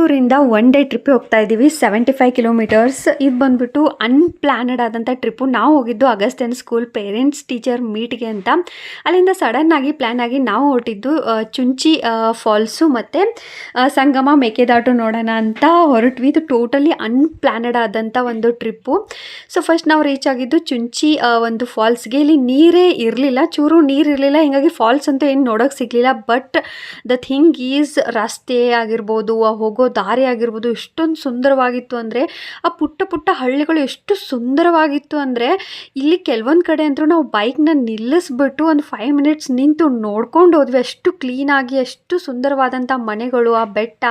ಬೆಂಗಳೂರಿಂದ one day ಟ್ರಿಪ್ಪಿಗೆ ಹೋಗ್ತಾ ಇದ್ದೀವಿ. 75 ಕಿಲೋಮೀಟರ್ಸ್. ಇದು ಬಂದುಬಿಟ್ಟು ಅನ್‌ಪ್ಲ್ಯಾನ್ಡ್ ಆದಂಥ ಟ್ರಿಪ್ಪು. ನಾವು ಹೋಗಿದ್ದು ಅಗಸ್ತ್ಯನ್ ಸ್ಕೂಲ್ ಪೇರೆಂಟ್ಸ್ ಟೀಚರ್ ಮೀಟ್ಗೆ ಅಂತ. ಅಲ್ಲಿಂದ ಸಡನ್ನಾಗಿ ಪ್ಲ್ಯಾನ್ ಆಗಿ ನಾವು ಹೊರಟಿದ್ದು ಚುಂಚಿ ಫಾಲ್ಸು ಮತ್ತು ಸಂಗಮ ಮೇಕೆದಾಟು ನೋಡೋಣ ಅಂತ ಹೊರಟ್ವಿ. ಇದು ಟೋಟಲಿ ಅನ್‌ಪ್ಲ್ಯಾನ್ಡ್ ಆದಂಥ ಒಂದು ಟ್ರಿಪ್ಪು. ಸೊ ಫಸ್ಟ್ ನಾವು ರೀಚ್ ಆಗಿದ್ದು ಚುಂಚಿ ಒಂದು ಫಾಲ್ಸ್ಗೆ. ಇಲ್ಲಿ ನೀರೇ ಇರಲಿಲ್ಲ, ಚೂರು ನೀರು ಇರಲಿಲ್ಲ, ಹೀಗಾಗಿ ಫಾಲ್ಸ್ ಅಂತೂ ಏನು ನೋಡೋಕ್ಕೆ ಸಿಗಲಿಲ್ಲ. ಬಟ್ ದ ಥಿಂಗ್ ಈಸ್ ರಸ್ತೆ ಆಗಿರ್ಬೋದು, ಆ ಹೋಗೋ ದಾರಿ ಆಗಿರ್ಬೋದು, ಎಷ್ಟೊಂದು ಸುಂದರವಾಗಿತ್ತು ಅಂದರೆ ಆ ಪುಟ್ಟ ಪುಟ್ಟ ಹಳ್ಳಿಗಳು ಎಷ್ಟು ಸುಂದರವಾಗಿತ್ತು ಅಂದರೆ ಇಲ್ಲಿ ಕೆಲವೊಂದು ಕಡೆ ಅಂತೂ ನಾವು ಬೈಕ್ನ ನಿಲ್ಲಿಸ್ಬಿಟ್ಟು ಒಂದು 5 ಮಿನಿಟ್ಸ್ ನಿಂತು ನೋಡ್ಕೊಂಡು ಹೋದ್ವಿ. ಅಷ್ಟು ಕ್ಲೀನಾಗಿ, ಅಷ್ಟು ಸುಂದರವಾದಂಥ ಮನೆಗಳು, ಆ ಬೆಟ್ಟ,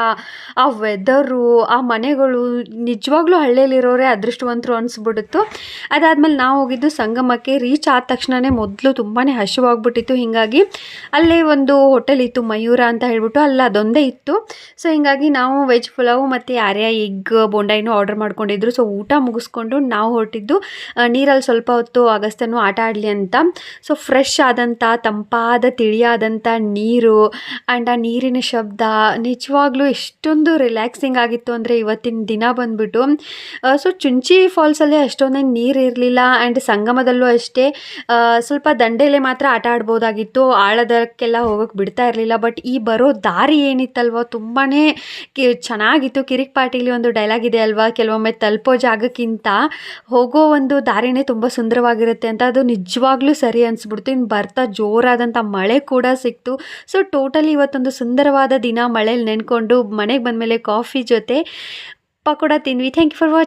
ಆ ವೆದರು, ಆ ಮನೆಗಳು ನಿಜವಾಗ್ಲೂ ಹಳ್ಳಿಯಲ್ಲಿರೋರೇ ಅದೃಷ್ಟವಂತರು ಅನಿಸ್ಬಿಡುತ್ತು. ಅದಾದಮೇಲೆ ನಾವು ಹೋಗಿದ್ದು ಸಂಗಮಕ್ಕೆ. ರೀಚ್ ಆದ ತಕ್ಷಣವೇ ಮೊದಲು ತುಂಬಾ ಹಸಿವಾಗ್ಬಿಟ್ಟಿತ್ತು. ಹೀಗಾಗಿ ಅಲ್ಲೇ ಒಂದು ಹೋಟೆಲ್ ಇತ್ತು, ಮಯೂರ ಅಂತ ಹೇಳ್ಬಿಟ್ಟು, ಅಲ್ಲಿ ಅದೊಂದೇ ಇತ್ತು. ಸೊ ಹೀಗಾಗಿ ನಾವು ವೆಜ್ ಪುಲಾವು ಮತ್ತು ಆರ್ಯ ಎಗ್ ಬೋಂಡ ಏನೋ ಆರ್ಡರ್ ಮಾಡ್ಕೊಂಡಿದ್ರು. ಸೊ ಊಟ ಮುಗಿಸ್ಕೊಂಡು ನಾವು ಹೊರಟಿದ್ದು ನೀರಲ್ಲಿ ಸ್ವಲ್ಪ ಹೊತ್ತು ಅಗಸ್ತ್ಯನು ಆಟ ಆಡಲಿ ಅಂತ. ಸೊ ಫ್ರೆಶ್ ಆದಂಥ ತಂಪಾದ ತಿಳಿಯಾದಂಥ ನೀರು ಆ್ಯಂಡ್ ಆ ನೀರಿನ ಶಬ್ದ ನಿಜವಾಗ್ಲೂ ಎಷ್ಟೊಂದು ರಿಲ್ಯಾಕ್ಸಿಂಗ್ ಆಗಿತ್ತು ಅಂದರೆ ಇವತ್ತಿನ ದಿನ ಬಂದುಬಿಟ್ಟು. ಸೊ ಚುಂಚಿ ಫಾಲ್ಸಲ್ಲಿ ಅಷ್ಟೊಂದೇನು ನೀರು ಇರಲಿಲ್ಲ. ಆ್ಯಂಡ್ ಸಂಗಮದಲ್ಲೂ ಅಷ್ಟೇ ಸ್ವಲ್ಪ ದಂಡೆಲೆ ಮಾತ್ರ ಆಟ ಆಡ್ಬೋದಾಗಿತ್ತು, ಆಳದಕ್ಕೆಲ್ಲ ಹೋಗೋಕ್ಕೆ ಬಿಡ್ತಾ ಇರಲಿಲ್ಲ. ಬಟ್ ಈ ಬರೋ ದಾರಿ ಏನಿತ್ತಲ್ವ ತುಂಬಾ ಚೆನ್ನಾಗಿತ್ತು. ಕಿರಿಕ್ ಪಾರ್ಟಿಲಿ ಒಂದು ಡೈಲಾಗ್ ಇದೆ ಅಲ್ವಾ, ಕೆಲವೊಮ್ಮೆ ತಲುಪೋ ಜಾಗಕ್ಕಿಂತ ಹೋಗೋ ಒಂದು ದಾರಿನೇ ತುಂಬ ಸುಂದರವಾಗಿರುತ್ತೆ ಅಂತ. ಅದು ನಿಜವಾಗ್ಲೂ ಸರಿ ಅನಿಸ್ಬಿಡ್ತು. ಇನ್ನು ಬರ್ತಾ ಜೋರಾದಂಥ ಮಳೆ ಕೂಡ ಸಿಕ್ತು. ಸೊ ಟೋಟಲಿ ಇವತ್ತೊಂದು ಸುಂದರವಾದ ದಿನ ಮಳೇಲಿ ನೆನ್ಕೊಂಡು ಮನೆಗೆ ಬಂದಮೇಲೆ ಕಾಫಿ ಜೊತೆ ಪಕೋಡ ತಿಂದ್ವಿ. Thank you for watching.